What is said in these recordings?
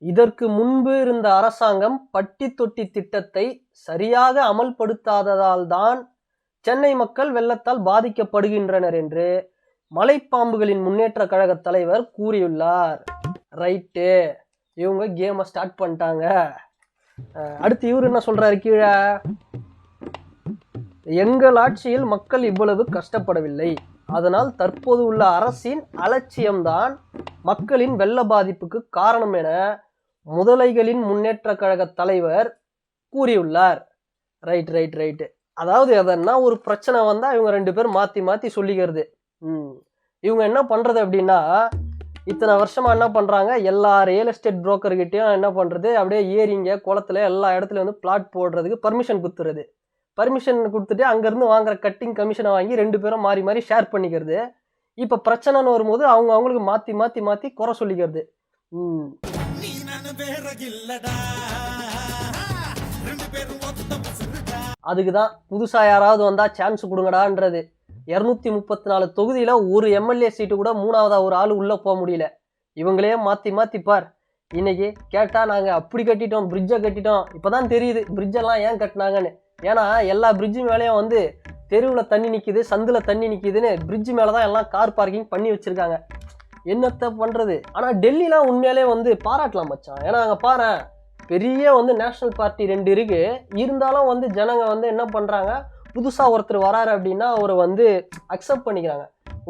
இதற்கு முன்பு இருந்த அரசாங்கம் பட்டி தொட்டி திட்டத்தை சரியாக அமல்படுத்தாததால் தான் சென்னை மக்கள் வெள்ளத்தால் பாதிக்கப்படுகின்றனர் என்று மலைப்பாம்புகளின் முன்னேற்ற கழக தலைவர் கூறியுள்ளார். ரைட்டு, இவங்க கேமை ஸ்டார்ட் பண்ணிட்டாங்க. அடுத்து இவர் என்ன சொல்றாரு கீழே, எங்கள் ஆட்சியில் மக்கள் இவ்வளவு கஷ்டப்படவில்லை, அதனால் தற்போது உள்ள அரசின் அலட்சியம்தான் மக்களின் வெள்ள பாதிப்புக்கு காரணம் என முதலைகளின் முன்னேற்ற கழக தலைவர் கூறியுள்ளார். ரைட்டு. அதாவது எதனா ஒரு பிரச்சனை வந்தா இவங்க ரெண்டு பேரும் மாத்தி சொல்லிக்கிறது. இவங்க என்ன பண்றது அப்படின்னா, இத்தனை வருஷமா என்ன பண்றாங்க, எல்லா ரியல் எஸ்டேட் புரோக்கர்கிட்டையும் என்ன பண்றது, அப்படியே ஏரிங்க குளத்துல எல்லா இடத்துலயும் வந்து பிளாட் போடுறதுக்கு பர்மிஷன் கொடுத்துறது. பர்மிஷன் கொடுத்துட்டு அங்கேருந்து வாங்குற கட்டிங் கமிஷனை வாங்கி ரெண்டு பேரும் மாறி ஷேர் பண்ணிக்கிறது. இப்போ பிரச்சனைன்னு வரும்போது அவங்களுக்கு மாற்றி குறை சொல்லிக்கிறது. அதுக்கு தான் புதுசாக யாராவது வந்தால் சான்ஸ் கொடுங்கடான்றது. 234 தொகுதியில் ஒரு எம்எல்ஏ சீட்டு கூட மூணாவதாக ஒரு ஆள் உள்ளே போக முடியல. இவங்களே மாற்றி பார். இன்னைக்கு கேட்டால் நாங்கள் அப்படி கட்டிட்டோம், பிரிட்ஜை கட்டிட்டோம், இப்போ தான் தெரியுது பிரிட்ஜெல்லாம் ஏன் கட்டினாங்கன்னு. ஏன்னா எல்லா பிரிட்ஜு மேலேயும் வந்து தெருவில் தண்ணி நிற்கிது, சந்தில் தண்ணி நிற்கிதுன்னு பிரிட்ஜு மேலே தான் எல்லாம் கார் பார்க்கிங் பண்ணி வச்சுருக்காங்க. என்னத்தை பண்ணுறது. ஆனால் டெல்லிலாம் உண்மையிலே வந்து பாராட்டலாம் மச்சான். ஏன்னா அங்கே பாரு, பெரிய வந்து நேஷ்னல் பார்ட்டி 2 இருக்குது. இருந்தாலும் வந்து ஜனங்க வந்து என்ன பண்ணுறாங்க, புதுசாக ஒருத்தர் வராரு அப்படின்னா அவரை வந்து அக்செப்ட் பண்ணிக்கிறாங்க.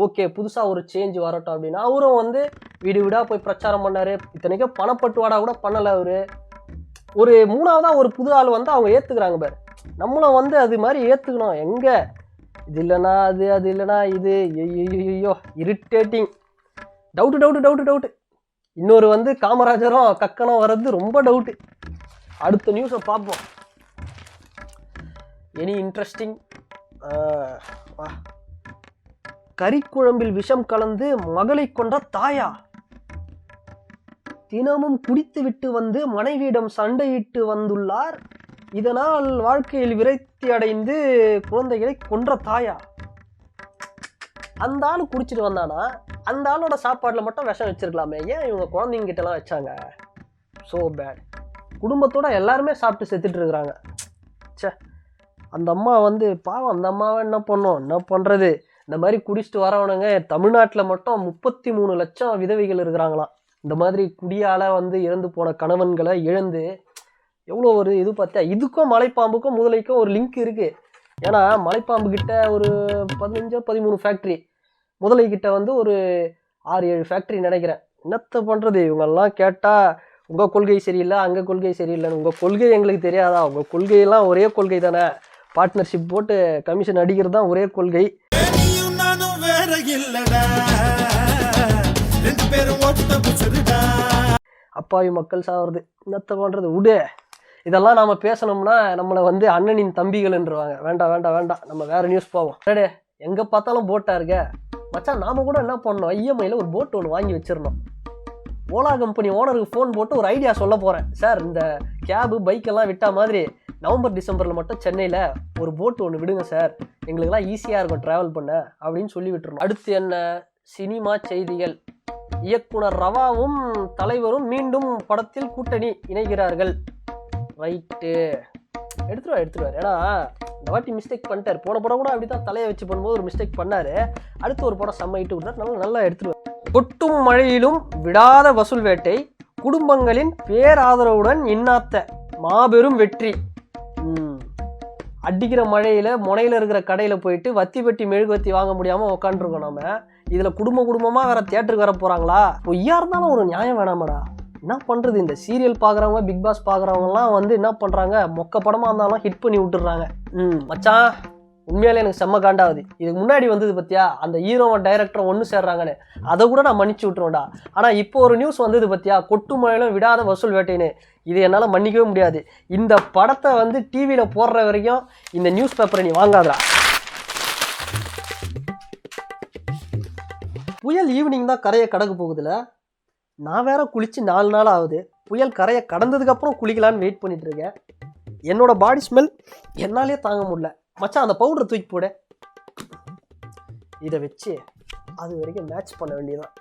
ஓகே, புதுசாக ஒரு சேஞ்ச் வரட்டும் அப்படின்னா அவரும் வந்து வீடாக போய் பிரச்சாரம் பண்ணார். இத்தனைக்கும் பணப்பட்டுவாடா கூட பண்ணலை அவர். ஒரு மூணாவதாக ஒரு புது ஆள் வந்து அவங்க ஏற்றுக்கிறாங்க பாரு. நம்மளும் வந்து அது மாதிரி ஏற்றுக்கணும். எங்கே இது இல்லைனா அது இல்லைனா இது, ஐயோ இரிட்டேட்டிங். டவுட்டு. இன்னொரு வந்து காமராஜரும் கக்கனும் வர்றது ரொம்ப டவுட்டு. அடுத்த நியூஸை பார்ப்போம். Any interesting? கறிக்குழம்பில் விஷம் கலந்து மகளை கொன்ற தாயா, தினமும் குடித்து விட்டு வந்து மனைவியிடம் சண்டையிட்டு வந்துள்ளார். இதனால் வாழ்க்கையில் விரக்தி அடைந்து குழந்தைகளை கொன்ற தாயா. அந்த ஆள் குடிச்சிட்டு வந்தானா, அந்த ஆளோட சாப்பாட்டில் மட்டும் விஷம் வச்சிருக்கலாமே, ஏன் இவங்க குழந்தைங்க கிட்டலாம் வச்சாங்க? So bad. குடும்பத்தோட எல்லாருமே சாப்பிட்டு செத்துட்டு இருக்கிறாங்க. சே, அந்த அம்மா வந்து பாவம். அந்த அம்மாவை என்ன பண்ணுறது, இந்த மாதிரி குடிச்சிட்டு வரவனுங்க தமிழ்நாட்டில் மட்டும் 33 லட்சம் விதவைகள் இருக்கிறாங்களாம். இந்த மாதிரி குடியால் வந்து இறந்து போன கணவன்களை இழந்து எவ்வளோ ஒரு இது பார்த்தா. இதுக்கும் மலைப்பாம்புக்கும் முதலைக்கும் ஒரு லிங்க் இருக்குது. ஏன்னா மலைப்பாம்பு கிட்ட ஒரு 15-13 ஃபேக்ட்ரி, முதலை கிட்ட வந்து ஒரு 6-7 ஃபேக்ட்ரி நினைக்கிறேன். என்னத்தை பண்ணுறது, இவங்கெல்லாம் கேட்டால் உங்கள் கொள்கை சரியில்லை, அங்கே கொள்கை சரியில்லைன்னு. உங்கள் கொள்கை எங்களுக்கு தெரியாதா? உங்கள் கொள்கையெல்லாம் ஒரே கொள்கை தானே, பார்ட்னர்ஷிப் போட்டு கமிஷன் அடிக்கிறது தான் ஒரே கொள்கை. அப்பாவி மக்கள் சாவுறது, என்னத்தை பண்ணுறது, விடு. இதெல்லாம் நாம் பேசணும்னா நம்மளை வந்து அண்ணனின் தம்பிகள் என்றுவாங்க. வேண்டாம், நம்ம வேற நியூஸ் போவோம். டே, எங்கே பார்த்தாலும் போட்டாக இருக்க மச்சான். நாம் கூட என்ன பண்ணோம், இஎம்ஐயில் ஒரு போட் ஒன்று வாங்கி வச்சிடணும். ஓலா கம்பெனி ஓனருக்கு ஃபோன் போட்டு ஒரு ஐடியா சொல்ல போகிறேன். சார், இந்த கேபு பைக்கெல்லாம் விட்டா மாதிரி நவம்பர் டிசம்பரில் மட்டும் சென்னையில் ஒரு போட்டு ஒன்று விடுங்க சார், எங்களுக்கெல்லாம் ஈஸியாக இருக்கும் ட்ராவல் பண்ண அப்படின்னு சொல்லி விட்டுருணும். அடுத்து என்ன, சினிமா செய்திகள். இயக்குனர் ரவாவும் தலைவரும் மீண்டும் படத்தில் கூட்டணி இணைகிறார்கள். ரைட்டு, எடுத்துருவார். ஏன்னா இந்த வாட்டி மிஸ்டேக் பண்ணிட்டார். போன படம் கூட அப்படி தான் தலையை வச்சு பண்ணும்போது ஒரு மிஸ்டேக் பண்ணார். அடுத்து ஒரு படம் செம்மையிட்டு விட்டார், நல்லா எடுத்துருவார். கொட்டும் மழையிலும் விடாத வசூல் வேட்டை, குடும்பங்களின் பேராதரவுடன் இன்னாத்த மாபெரும் வெற்றி. அடிக்கிற மழையில் முனையில் இருக்கிற கடையில் போயிட்டு வத்தி பெட்டி மெழுகுவத்தி வாங்க முடியாமல் உட்காந்துருக்கோம். நம்ம இதில் குடும்பமாக வேற தியேட்டருக்கு வர போகிறாங்களா? பொய்யா இருந்தாலும் ஒரு நியாயம் வேணாமடா. என்ன பண்ணுறது, இந்த சீரியல் பார்க்குறவங்க, பிக் பாஸ் பார்க்குறவங்கலாம் வந்து என்ன பண்ணுறாங்க, மொக்க படமாக இருந்தாலும் ஹிட் பண்ணி விட்டுறாங்க. மச்சான், உண்மையாலே எனக்கு செம்ம காண்டாகுது. இதுக்கு முன்னாடி வந்தது பற்றியா, அந்த ஹீரோவும் டைரக்டரும் ஒன்று சேர்றாங்கன்னு, அதை கூட நான் மன்னிச்சு விட்டுருவேன்டா. ஆனால் இப்போ ஒரு நியூஸ் வந்தது பற்றியா, கொட்டு மழையிலும் விடாத வசூல் வேட்டைன்னு. இது என்னால் மன்னிக்கவே முடியாது. இந்த படத்தை வந்து டிவியில் போடுற வரைக்கும் இந்த நியூஸ் பேப்பரை நீ வாங்காதடா. புயல் ஈவினிங் தான் கரையை கடக்க போகுதுல. நான் வேற குளிச்சு 4 நாள் ஆகுது. புயல் கரையை கடந்ததுக்கப்புறம் குளிக்கலான்னு வெயிட் பண்ணிட்டு இருக்கேன். என்னோட பாடி ஸ்மெல் என்னாலே தாங்க முடியல. மச்சான், அந்த பவுடரை தூக்கி போட. இதை வச்சு அது வரைக்கும் மேட்ச் பண்ண வேண்டியதான்.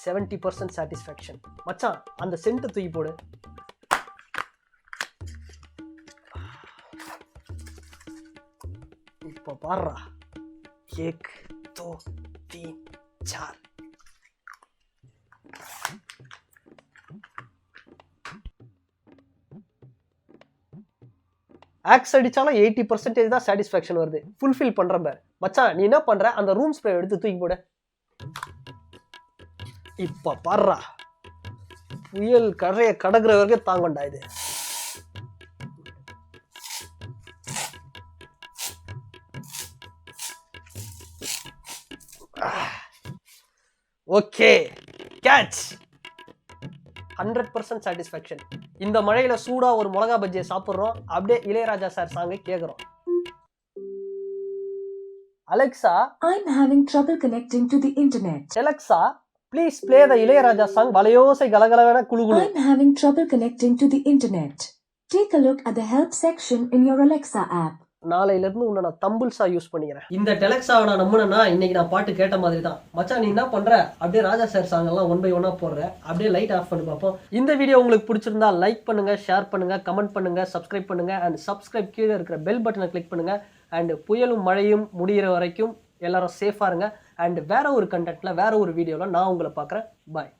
70% சாட்டிஸ்ஃபேக்ஷன். மச்சான் அந்த சென்ட் தூக்கி போடு. இப்போ பாருடா. 1 2 3 4. ஆக்ஸ் அடிச்சாலும் 80% தான் சாட்டிஸ்ஃபேக்ஷன் வருது. ஃபுல்ஃபில் பண்றேன் பார். மச்சான் நீ என்ன பண்ற, அந்த ரூம் ஸ்ப்ரே எடுத்து தூக்கி போடு. இப்ப பாருடா, புயல் கரையை கடக்குற வரைக்கும் தாங்கண்டா இது. Okay, catch. 100% சாட்டிஸ்ஃபேக்ஷன். இந்த மழையில சூடா ஒரு மிளகா பஜ்ஜியை சாப்பிடுறோம், அப்படியே இளையராஜா சார் சாங்கை கேட்குறோம். Alexa, I'm having trouble connecting to the internet. Alexa, please play the Ilaiyaraaja song வலையோசை கலகலகன குளுகுளு. I'm having trouble connecting to the internet. Take a look at the help section in your Alexa app. நாளையில இருந்து உன்னை நான் தம்பிள்ஸா use பண்ணிக்கிறேன். இந்த டெலக்ஸாவை நான் நம்பினா இன்னைக்கு நான் பாட்டு கேட்ட மாதிரி தான். மச்சான் நீ என்ன பண்ற, அப்படியே ராஜா சார் சாங் எல்லாம் 1 by 1 போடுற, அப்படியே லைட் ஆஃப் பண்ணி பார்ப்போம். இந்த வீடியோ உங்களுக்கு பிடிச்சிருந்தா லைக் பண்ணுங்க, ஷேர் பண்ணுங்க, கமெண்ட் பண்ணுங்க, சப்ஸ்கிரைப் பண்ணுங்க. அண்ட் சப்ஸ்கிரைப் கீழே இருக்கிற பெல் பட்டனை கிளிக் பண்ணுங்க. அண்ட் புயலும் மழையும் முடிகிற வரைக்கும் எல்லாரும் சேஃபா இருங்க. அண்ட் வேற ஒரு கண்டென்ட்ல வேற ஒரு வீடியோல நான் உங்களை பார்க்குறேன். பாய்.